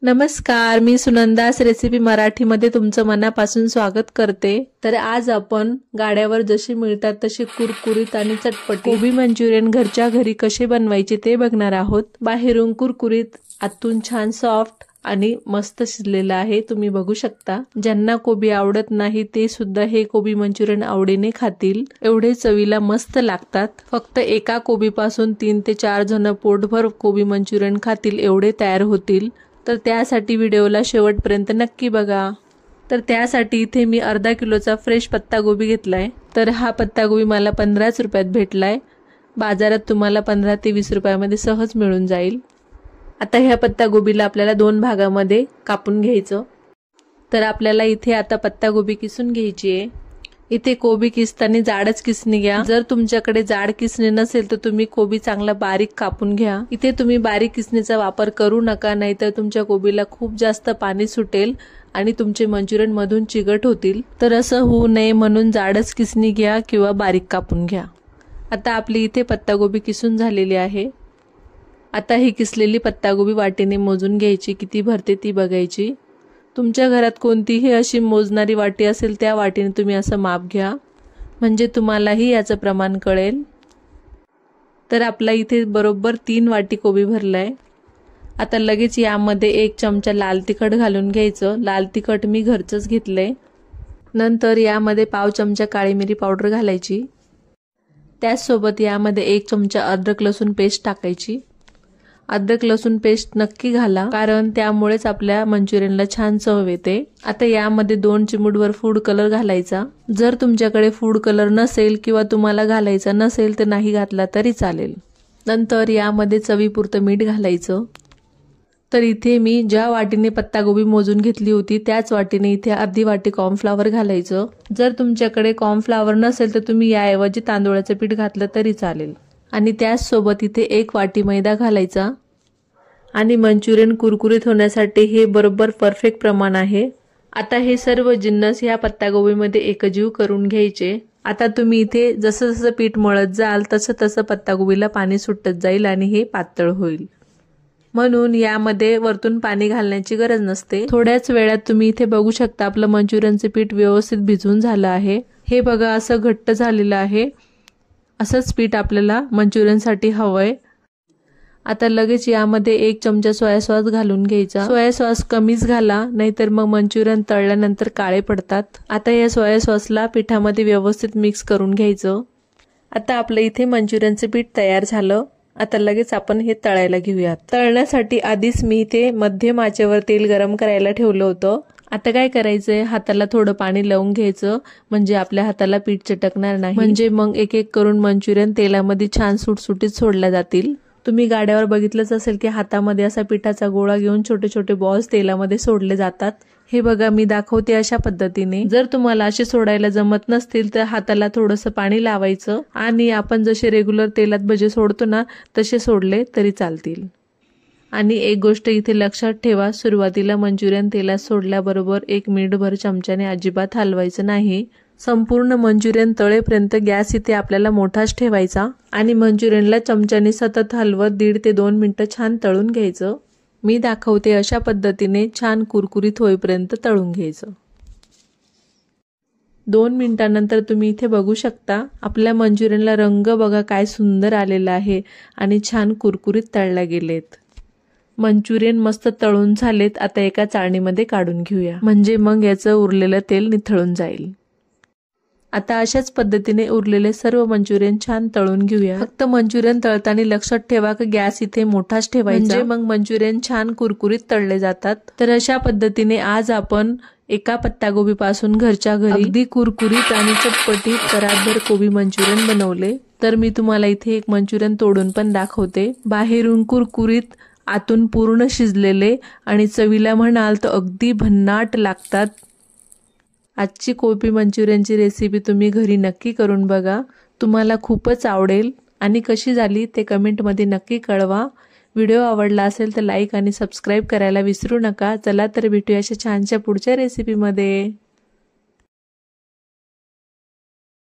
नमस्कार, मी सुनंदास रेसिपी मराठीमध्ये तुमचं मनापासून स्वागत करते। तर आज आपण गाड्यावर जशी मिळतात तशी कुरकुरीत आणि चटपटीत कोबी मंचुरियन घरच्या घरी कसे बनवायचे ते बघणार आहोत। बाहेरून कुरकुरीत, आतून छान सॉफ्ट आणि मस्त शिजलेला आहे, तुम्ही बघू शकता। ज्यांना कोबी आवडत नाही ते सुद्धा हे कोबी मंचुरियन आवडीने खातील, एवढे चवीला मस्त लागतात। फक्त एका कोबीपासून 3 ते 4 जण पोटभर कोबी मंचुरियन खातील एवढे तयार होतील। तर त्यासाठी व्हिडिओला शेवटपर्यंत नक्की बघा। तर त्यासाठी इथे मी अर्धा किलोचा फ्रेश पत्तागोबी घेतलाय। तर हा पत्तागोबी मला 15 रुपयात भेटलाय। बाजारात तुम्हाला 15 ते 20 रुपयामध्ये सहज मिळून जाईल। आता ह्या पत्तागोबीला आपल्याला 2 भागामध्ये कापून घ्यायचं। तर आपल्याला इथे आता पत्तागोबी किसून घ्यायची आहे। इथे कोबी किसताना जाडच किसणी घ्या। जर तुमच्याकडे जाड किसणी नसेल तर तुम्ही कोबी चांगला बारीक कापून घ्या। इथे तुम्ही बारीक किसणीचा वापर करू नका, नाहीतर तुमच्या कोबीला खूप जास्त पाणी सुटेल आणि तुमचे मंचुरियन मधून चिकट होतील। तर असं होऊ नये म्हणून जाडच किसणी घ्या किंवा बारीक कापून घ्या। आता आपली इथे पत्तागोबी किसून झालेली आहे। आता ही किसलेली पत्तागोबी वाटीने मोजून घ्यायची, किती भरते ती बघायची। तुमच्या घरात कोणतीही अशी मोजणारी वाटी असेल त्या वाटीने तुम्ही असं माप घ्या, म्हणजे तुम्हालाही याचं प्रमाण कळेल। तर आपला इथे बरोबर 3 वाटी कोबी भरलाय। आता लगेच यामध्ये 1 चमचा लाल तिखट घालून घ्यायचं। लाल तिखट मी घरचंच घेतलंय। नंतर यामध्ये पाव चमचा काळी मिरी पावडर घालायची। त्याचसोबत यामध्ये 1 चमचा अद्रक लसूण पेस्ट टाकायची। अद्रक लसूण पेस्ट नक्की घाला, कारण त्यामुळेच आपल्या मंचुरियनला छान चव येते। आता यामध्ये 2 चिमूटभर फूड कलर घालायचा। जर तुमच्याकडे फूड कलर नसेल किंवा तुम्हाला घालायचा नसेल तर नाही घातला तरी चालेल। नंतर यामध्ये चवीपुरतं मीठ घालायचं। तर इथे मी ज्या वाटीने पत्तागोबी मोजून घेतली होती त्याच वाटीने इथे अर्धी वाटी कॉर्नफ्लॉवर घालायचं। जर तुमच्याकडे कॉर्नफ्लॉवर नसेल तर तुम्ही याऐवजी तांदूळाचं पीठ घातलं तरी चालेल। आणि त्याच सोबत इथे 1 वाटी मैदा घालायचा। आणि मंचुरियन कुरकुरीत होण्यासाठी हे बरोबर परफेक्ट प्रमाण आहे। आता हे सर्व जिन्नस ह्या पत्तागोबीमध्ये एकजीव करून घ्यायचे। आता तुम्ही इथे जसं जसं पीठ मळत जाल तसं तसं पत्तागोबीला पाणी सुटत जाईल आणि हे पातळ होईल, म्हणून यामध्ये वरतून पाणी घालण्याची गरज नसते। थोड्याच वेळात तुम्ही इथे बघू शकता आपलं मंचुरियनचे पीठ व्यवस्थित भिजून झालं आहे। हे बघा असं घट्ट झालेलं आहे। असंच पीठ आपल्याला मंचुरियनसाठी हवंय। आता लगेच यामध्ये 1 चमचा सोया सॉस घालून घ्यायचा। सोया सॉस कमीच घाला, नाहीतर मग मंचुरियन तळल्यानंतर काळे पडतात। आता या सोया सॉसला पिठामध्ये व्यवस्थित मिक्स करून घ्यायचं। आता आपलं इथे मंचुरियनचे पीठ तयार झालं। आता लगेच आपण हे तळायला घेऊयात। तळण्यासाठी आधीच मी इथे मध्यम आचेवर तेल गरम करायला ठेवलं होतं। आता काय करायचंय, हाताला थोडं पाणी लावून घ्यायचं, म्हणजे आपल्या हाताला पीठ चिटकणार नाही, म्हणजे मग एक एक करून मंचुरियन तेलामध्ये छान सुटसुटीत सोडल्या जातील। तुम्ही गाड्यावर बघितलंच असेल की हातामध्ये असा पिठाचा गोळा घेऊन छोटे छोटे बॉल्स तेलामध्ये सोडले जातात। हे बघा मी दाखवते अशा पद्धतीने। जर तुम्हाला असे सोडायला जमत नसतील तर हाताला थोडंसं पाणी लावायचं आणि आपण जसे रेग्युलर तेलात भजे सोडतो ना तसे सोडले तरी चालतील। आणि एक गोष्ट इथे लक्षात ठेवा, सुरुवातीला मंचुरियन तेलात सोडल्याबरोबर 1 मिनिटभर चमच्याने अजिबात हलवायचं नाही। संपूर्ण मंचुरियन तळेपर्यंत गॅस इथे आपल्याला मोठाच ठेवायचा आणि मंचुरियनला चमच्याने सतत हलवत 1.5 ते 2 मिनिटं छान तळून घ्यायचं। मी दाखवते अशा पद्धतीने छान कुरकुरीत होईपर्यंत तळून घ्यायचं। 2 मिनिटांनंतर तुम्ही इथे बघू शकता आपल्या मंचुरियनला रंग बघा काय सुंदर आलेला आहे आणि छान कुरकुरीत तळल्या गेलेत। मंचुरियन मस्त तळून झालेत। आता एका चाळणीमध्ये काढून घेऊया, म्हणजे मग याचं उरलेलं तेल निथळून जाईल। आता अशाच पद्धतीने उरलेले सर्व मंचुरियन छान तळून घेऊया। फक्त मंचुरियन तळताना लक्षात ठेवा की गॅस इथे मोठाच ठेवायचा, म्हणजे मग मंचुरियन छान कुरकुरीत तळले जातात। तर अशा पद्धतीने आज आपण एका पत्तागोबी पासून घरच्या घरी अगदी कुरकुरीत आणि चटपटीत तरारभर कोबी मंचुरियन बनवले। तर मी तुम्हाला इथे एक मंचुरियन तोडून पण दाखवते। बाहेरून कुरकुरीत, आतून पूर्ण शिजलेले आणि चवीला म्हणाल तर अगदी भन्नाट लागतात। आजची कोबी मंचुरियनची रेसिपी तुम्ही घरी नक्की करून बघा, तुम्हाला खूपच आवडेल। आणि कशी झाली ते कमेंटमध्ये नक्की कळवा। व्हिडिओ आवडला असेल तर लाईक आणि सबस्क्राईब करायला विसरू नका। चला तर भेटूया अशा छानशा पुढच्या रेसिपीमध्ये।